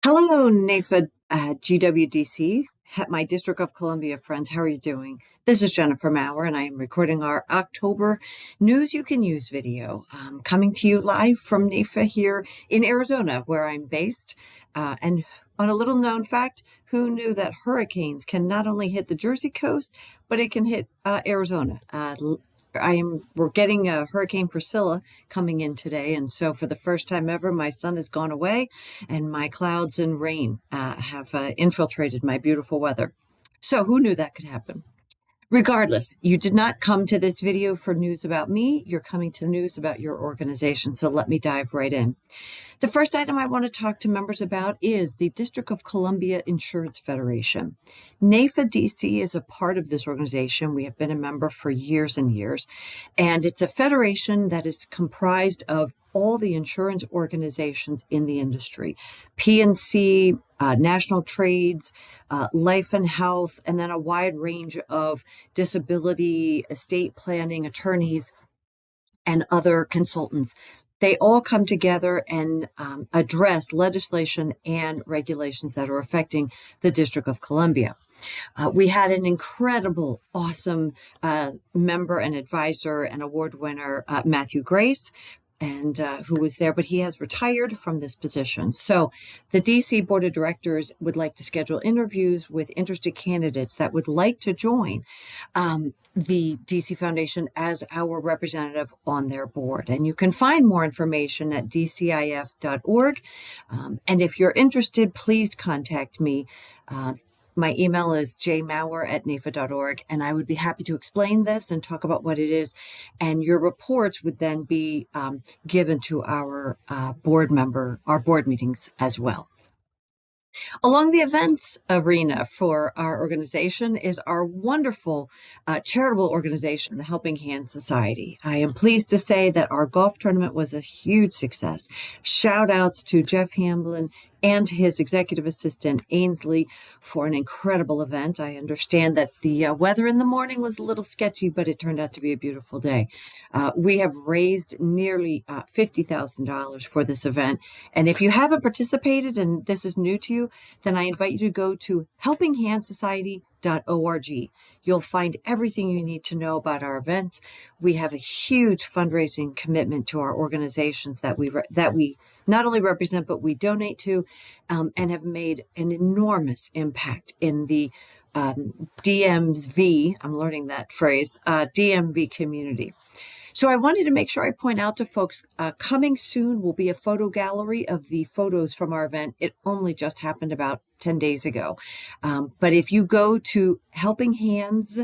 Hello, NAIFA GWDC, my District of Columbia friends. How are you doing? This is Jennifer Maurer, and I am recording our October News You Can Use video, coming to you live from NAIFA here in Arizona, where I'm based. And on a little known fact, who knew that hurricanes can not only hit the Jersey coast, but it can hit Arizona? We're getting a Hurricane Priscilla coming in today, and so for the first time ever, my sun has gone away, and my clouds and rain have infiltrated my beautiful weather. So who knew that could happen? Regardless, you did not come to this video for news about me. You're coming to news about your organization. So let me dive right in. The first item I want to talk to members about is the District of Columbia Insurance Federation. NAIFA DC is a part of this organization. We have been a member for years and years, and it's a federation that is comprised of all the insurance organizations in the industry, P&C, national trades, life and health, and then a wide range of disability, estate planning, attorneys, and other consultants. They all come together and address legislation and regulations that are affecting the District of Columbia. We had an incredible, awesome member and advisor and award winner, Matthew Grace, and who was there, but he has retired from this position. So the DC Board of Directors would like to schedule interviews with interested candidates that would like to join the DC Foundation as our representative on their board. And you can find more information at dcif.org. And if you're interested, please contact me. My email is jmaurer@naifa.org, and I would be happy to explain this and talk about what it is. And your reports would then be given to our board meetings as well. Along the events arena for our organization is our wonderful charitable organization, the Helping Hand Society. I am pleased to say that our golf tournament was a huge success. Shout outs to Jeff Hamblin and his executive assistant, Ainsley, for an incredible event. I understand that the weather in the morning was a little sketchy, but it turned out to be a beautiful day. We have raised nearly $50,000 for this event. And if you haven't participated and this is new to you, then I invite you to go to helpinghandsociety.org. You'll find everything you need to know about our events. We have a huge fundraising commitment to our organizations that we not only represent, but we donate to, and have made an enormous impact in the DMV, I'm learning that phrase, DMV community. So I wanted to make sure I point out to folks, coming soon will be a photo gallery of the photos from our event. It only just happened about 10 days ago. But if you go to Helping Hands,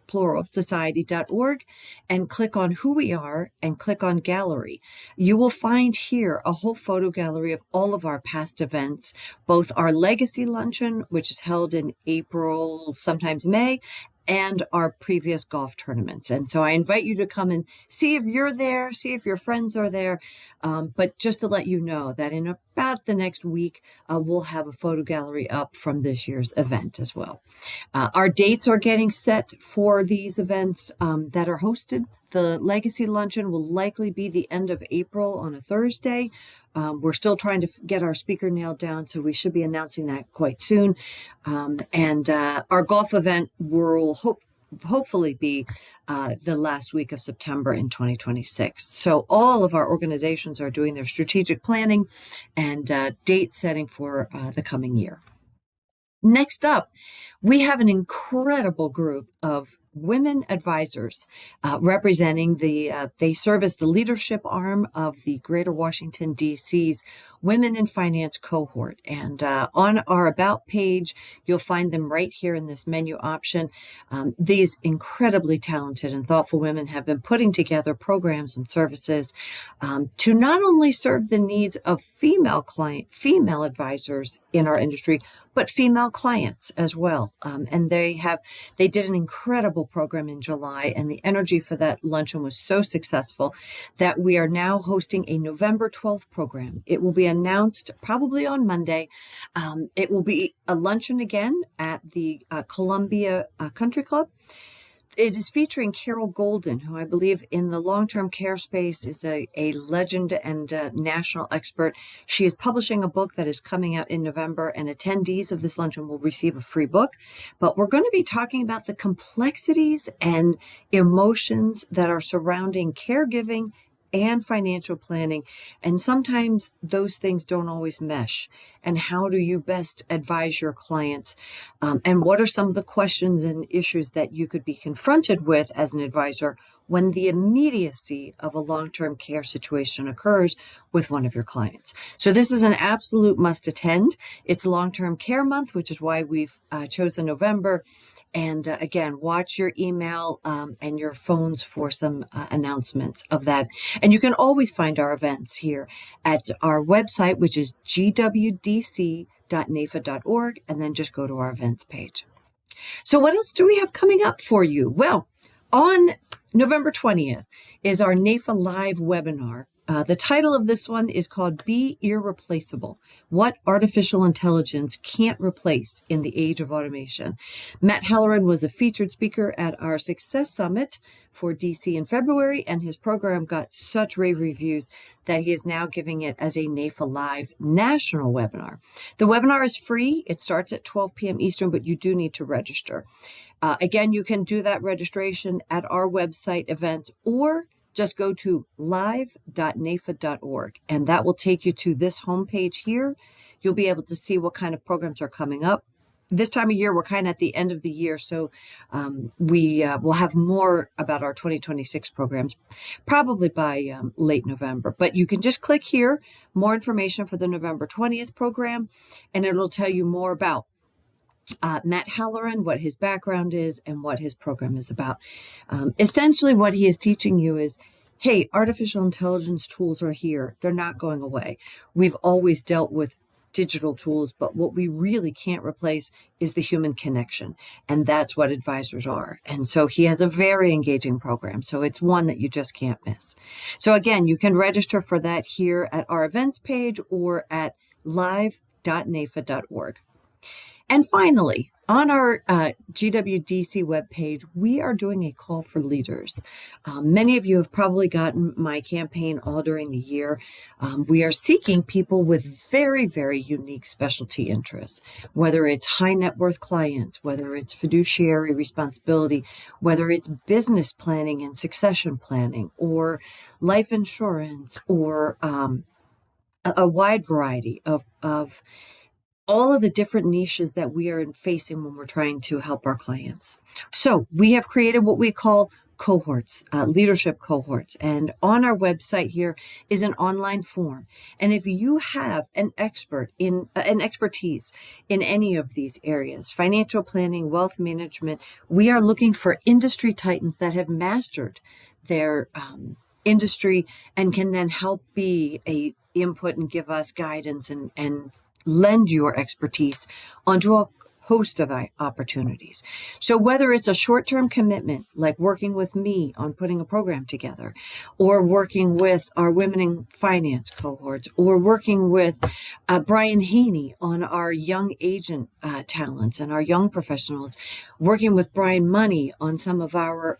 plural, society.org and click on who we are and click on gallery, you will find here a whole photo gallery of all of our past events, both our legacy luncheon, which is held in April, sometimes May, and our previous golf tournaments. And so I invite you to come and see if you're there, see if your friends are there. But just to let you know that in about the next week, we'll have a photo gallery up from this year's event as well. Our dates are getting set for these events that are hosted. The Legacy Luncheon will likely be the end of April on a Thursday. We're still trying to get our speaker nailed down, so we should be announcing that quite soon. And our golf event will hopefully be the last week of September in 2026. So all of our organizations are doing their strategic planning and date setting for the coming year. Next up, we have an incredible group of women advisors representing they serve as the leadership arm of the Greater Washington, D.C.'s Women in Finance cohort. And on our About page, you'll find them right here in this menu option. These incredibly talented and thoughtful women have been putting together programs and services to not only serve the needs of female advisors in our industry, but female clients as well. And they did an incredible program in July, and the energy for that luncheon was so successful that we are now hosting a November 12th program. It will be announced probably on Monday. It will be a luncheon again at the Columbia Country Club. It is featuring Carol Golden, who I believe in the long-term care space is a legend and a national expert. She is publishing a book that is coming out in November, and attendees of this luncheon will receive a free book. But we're going to be talking about the complexities and emotions that are surrounding caregiving and financial planning. And sometimes those things don't always mesh. And how do you best advise your clients? And what are some of the questions and issues that you could be confronted with as an advisor when the immediacy of a long-term care situation occurs with one of your clients? So this is an absolute must attend. It's long-term care month, which is why we've chosen November. And again, watch your email and your phones for some announcements of that. And you can always find our events here at our website, which is gwdc.naifa.org, and then just go to our events page. So what else do we have coming up for you? Well, on November 20th is our NAIFA Live webinar. The title of this one is called Be Irreplaceable: What Artificial Intelligence Can't Replace in the Age of Automation. Matt Halloran was a featured speaker at our Success Summit for DC in February, and his program got such rave reviews that he is now giving it as a NAIFA Live national webinar. The webinar is free. It starts at 12 p.m. Eastern, but you do need to register. Again, you can do that registration at our website events, or just go to live.naifa.org, and that will take you to this homepage here. You'll be able to see what kind of programs are coming up. This time of year, we're kind of at the end of the year, so we will have more about our 2026 programs probably by late November. But you can just click here, more information for the November 20th program, and it'll tell you more about Matt Halloran, what his background is, and what his program is about. Essentially, what he is teaching you is, hey, artificial intelligence tools are here. They're not going away. We've always dealt with digital tools, but what we really can't replace is the human connection. And that's what advisors are. And so he has a very engaging program. So it's one that you just can't miss. So again, you can register for that here at our events page or at live.naifa.org. And finally, on our GWDC webpage, we are doing a call for leaders. Many of you have probably gotten my campaign all during the year. We are seeking people with very, very unique specialty interests, whether it's high net worth clients, whether it's fiduciary responsibility, whether it's business planning and succession planning, or life insurance, or a wide variety of all of the different niches that we are facing when we're trying to help our clients. So we have created what we call cohorts, leadership cohorts. And on our website here is an online form. And if you have an expertise in any of these areas, financial planning, wealth management, we are looking for industry titans that have mastered their industry and can then help be a input and give us guidance and lend your expertise onto a host of opportunities. So whether it's a short-term commitment, like working with me on putting a program together, or working with our Women in Finance cohorts, or working with Brian Haney on our young agent talents and our young professionals, working with Brian Money on some of our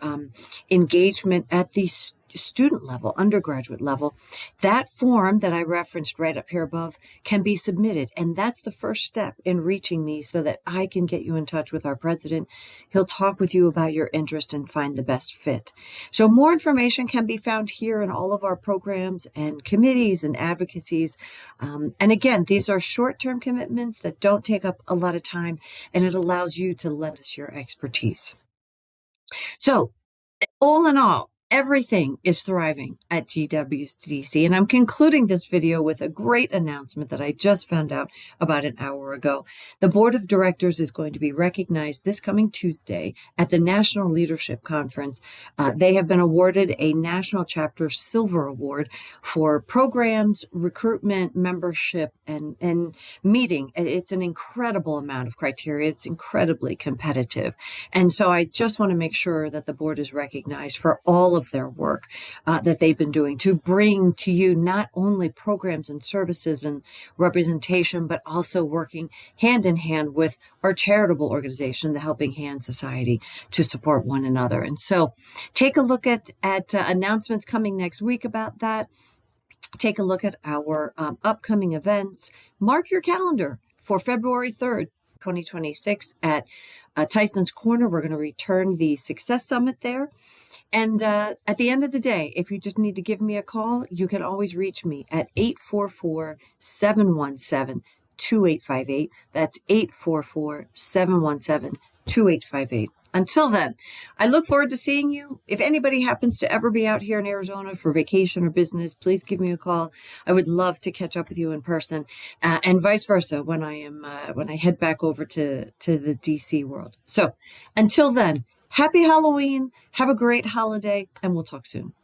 engagement at the student level, undergraduate level, that form that I referenced right up here above can be submitted. And that's the first step in reaching me so that I can get you in touch with our president. He'll talk with you about your interest and find the best fit. So more information can be found here in all of our programs and committees and advocacies. And again, these are short-term commitments that don't take up a lot of time, and it allows you to lend us your expertise. So all in all, everything is thriving at GWDC, and I'm concluding this video with a great announcement that I just found out about an hour ago. The board of directors is going to be recognized this coming Tuesday at the National Leadership Conference. They have been awarded a National Chapter Silver Award for programs, recruitment, membership, and meeting. It's an incredible amount of criteria. It's incredibly competitive. And so I just want to make sure that the board is recognized for all of of their work that they've been doing to bring to you not only programs and services and representation, but also working hand in hand with our charitable organization, the Helping Hand Society, to support one another. And so take a look at announcements coming next week about that. Take a look at our upcoming events. Mark your calendar for February 3rd, 2026 at Tyson's Corner. We're going to return the Success Summit there. And at the end of the day, if you just need to give me a call, you can always reach me at 844-717-2858. That's 844-717-2858. Until then, I look forward to seeing you. If anybody happens to ever be out here in Arizona for vacation or business, please give me a call. I would love to catch up with you in person, and vice versa when I head back over to the DC world. So until then, happy Halloween. Have a great holiday, and we'll talk soon.